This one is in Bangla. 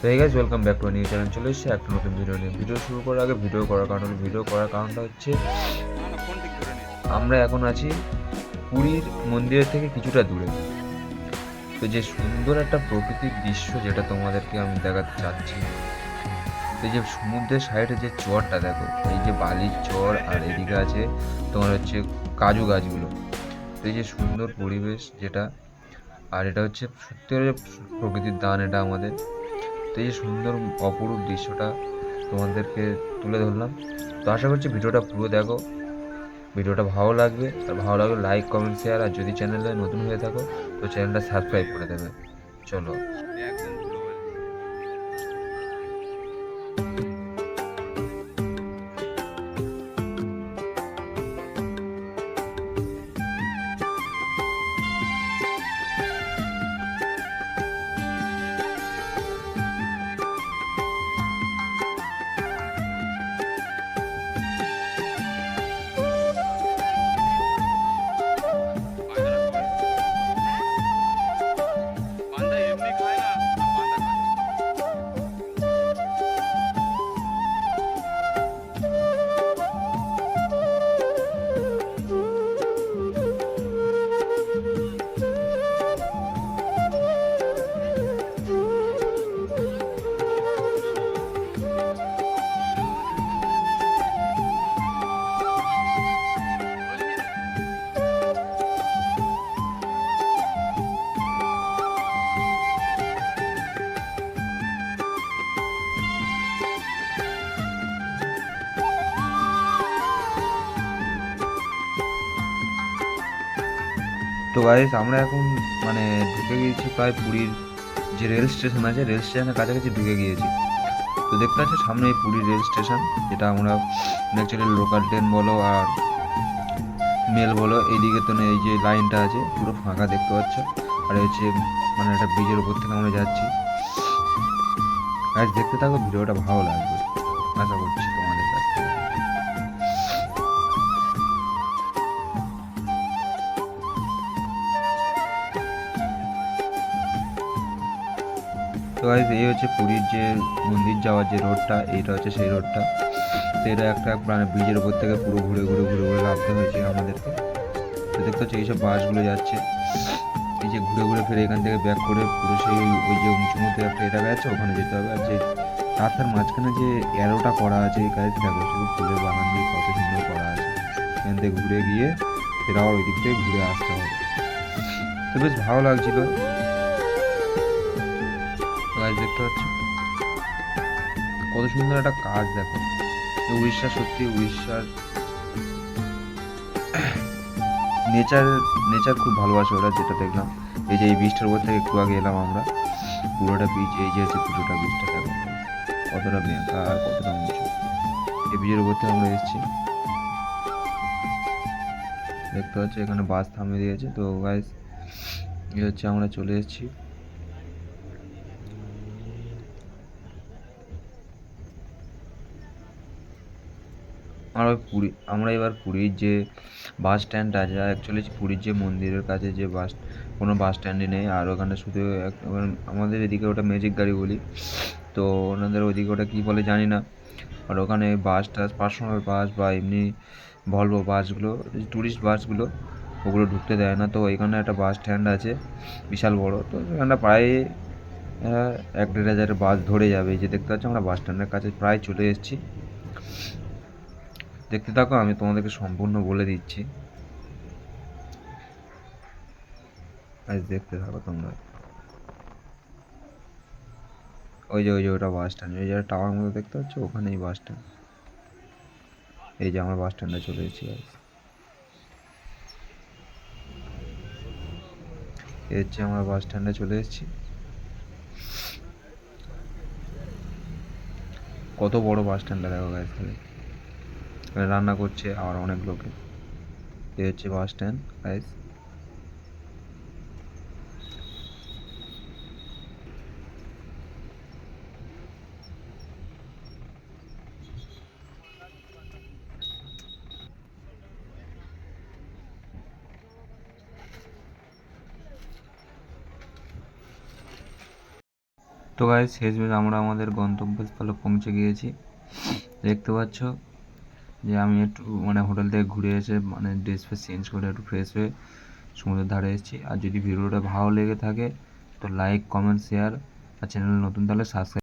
তো এই guys, welcome back to new channel. চলে এসেছি একটা নতুন ভিডিও নিয়ে। ভিডিও শুরু করার আগে ভিডিও করার কারণটা হচ্ছে আমরা এখন আছি পুরীর মন্দিরের থেকে কিছুটা দূরে। তো যে সুন্দর একটা প্রকৃতির দৃশ্য যেটা তোমাদেরকে আমি দেখাতে চাচ্ছি, তো এই যে সমুদ্রের সাইডে যে চরটা দেখো, এই যে বালির চর, আর এদিকে আছে তোমার হচ্ছে কাজু গাছগুলো। তো এই যে সুন্দর পরিবেশ যেটা, আর এটা হচ্ছে সত্যি প্রকৃতির দান এটা আমাদের। তো এই যে সুন্দর অপরূপ দৃশ্যটা তোমাদেরকে তুলে ধরলাম। তো আশা করছি ভিডিওটা পুরো দেখো, ভিডিওটা ভালো লাগবে। আর ভালো লাগলে লাইক, কমেন্ট, শেয়ার, আর যদি চ্যানেলে নতুন হয়ে থাকো তো চ্যানেলটা সাবস্ক্রাইব করে দেবে। চলো। তো গাইস, আমরা এখন মানে ঢুকে গিয়েছি প্রায় পুরীর যে রেল স্টেশন আছে, রেল স্টেশনের কাছাকাছি ঢুকে গিয়েছি। তো দেখতে পাচ্ছি সামনে এই পুরী রেল স্টেশন, যেটা আমরা অ্যাকচুয়ালি লোকাল ট্রেন বলো আর মেল বলো, এইদিকে তো এই যে লাইনটা আছে পুরো ফাঁকা দেখতে পাচ্ছ। আর হচ্ছে মানে একটা ব্রিজের উপর থেকে আমরা যাচ্ছি। গাইস দেখতে থাকো, ভিডিওটা ভালো লাগবে আশা করছি তোমাদের কাছ থেকে। তো গাইস, এই হচ্ছে পুরীর যে মন্দির যাওয়ার যে রোডটা, এইটা হচ্ছে সেই রোডটা। তো এটা একটা মানে ব্রিজের উপর থেকে পুরো ঘুরে নামতে হয়েছে আমাদেরকে। তো দেখতে হচ্ছে এইসব বাসগুলো যাচ্ছে, এই যে ঘুরে ফিরে এখান থেকে ব্যাক করে পুরো সেই ওই যে উঁচু মতো একটা এলাকা আছে, ওখানে যেতে হবে। আর যে রাস্তার মাঝখানে যে অ্যারোটা করা আছে, এই গাড়ি দেখো শুধু ফুলের বাগান দিয়ে কত সুন্দর করা আছে। এখান থেকে ঘুরে গিয়ে ফের আবার ওই দিক থেকে ঘুরে আসতে হবে। তো বেশ ভালো লাগছিল। গাছ দেখতে পাচ্ছ কত সুন্দর একটা কাজ দেখো। উড়িষ্যা, সত্যি উড়িষ্যার নেচার নেচার খুব ভালোবাসে ওরা, যেটা দেখলাম। এই যে এই বীজটার উপর থেকে একটু আগে এলাম আমরা, পুরোটা বীজ, এই যে হচ্ছে পুরোটা বীজটা দেখো কতটা বেঁকা আর কতটা উঁচু। এই বীজের উপর থেকে আমরা এসেছি, দেখতে পাচ্ছি এখানে বাস থামিয়ে দিয়েছে। তো গাইস, এই হচ্ছে আমরা চলে এসেছি। আমরা এবার পুরীর যে বাস স্ট্যান্ড আছে, অ্যাকচুয়ালি পুরীর যে মন্দিরের কাছে যে কোনো বাস স্ট্যান্ডই নেই। আর ওখানে শুধু আমাদের এদিকে ওটা ম্যাজিক গাড়ি বলি, তো ওনাদের ওইদিকে ওটা কী বলে জানি না। আর ওখানে বাস টাস, পার্সোনাল বাস বা এমনি ভলভো বাসগুলো, ট্যুরিস্ট বাসগুলো, ওগুলো ঢুকতে দেয় না। তো এখানে একটা বাস স্ট্যান্ড আছে বিশাল বড়। তো এখানে প্রায় 1-1.5 হাজার বাস ধরে যাবে। এই যে দেখতে পাচ্ছি আমরা বাস স্ট্যান্ডের কাছে প্রায় চলে এসেছি। দেখতে থাকো, আমি তোমাদেরকে সম্পূর্ণ বলে দিচ্ছি। আজ দেখতে থাকো তোমরা। ওই যে ওটা বাস স্ট্যান্ড, ওই যে টাওয়ার মতো দেখতে পাচ্ছ, ওখানেই বাস স্ট্যান্ড। এই যে আমরা বাস স্ট্যান্ডে চলে এসেছি। এই হচ্ছে আমরা বাস স্ট্যান্ডে চলে এসেছি। কত বড় বাস স্ট্যান্ডটা দেখো গাইস, খালি রান্না করছে আর অনেক লোকে। এই হচ্ছে বাস স্ট্যান্ড গাইস। তো গাইস শেষমেশ আমরা আমাদের গন্তব্যস্থলে পৌঁছে গিয়েছি। দেখতে পাচ্ছ যে আমি একটু মানে হোটেল থেকে ঘুরে এসে মানে ড্রেস ফ্রেস চেঞ্জ করে একটু ফ্রেশ হয়ে সমুদ্রের ধারে এসেছি। আর যদি ভিডিওটা ভালো লেগে থাকে তো লাইক, কমেন্ট, শেয়ার, আর চ্যানেল নতুন তাহলে সাবস্ক্রাইব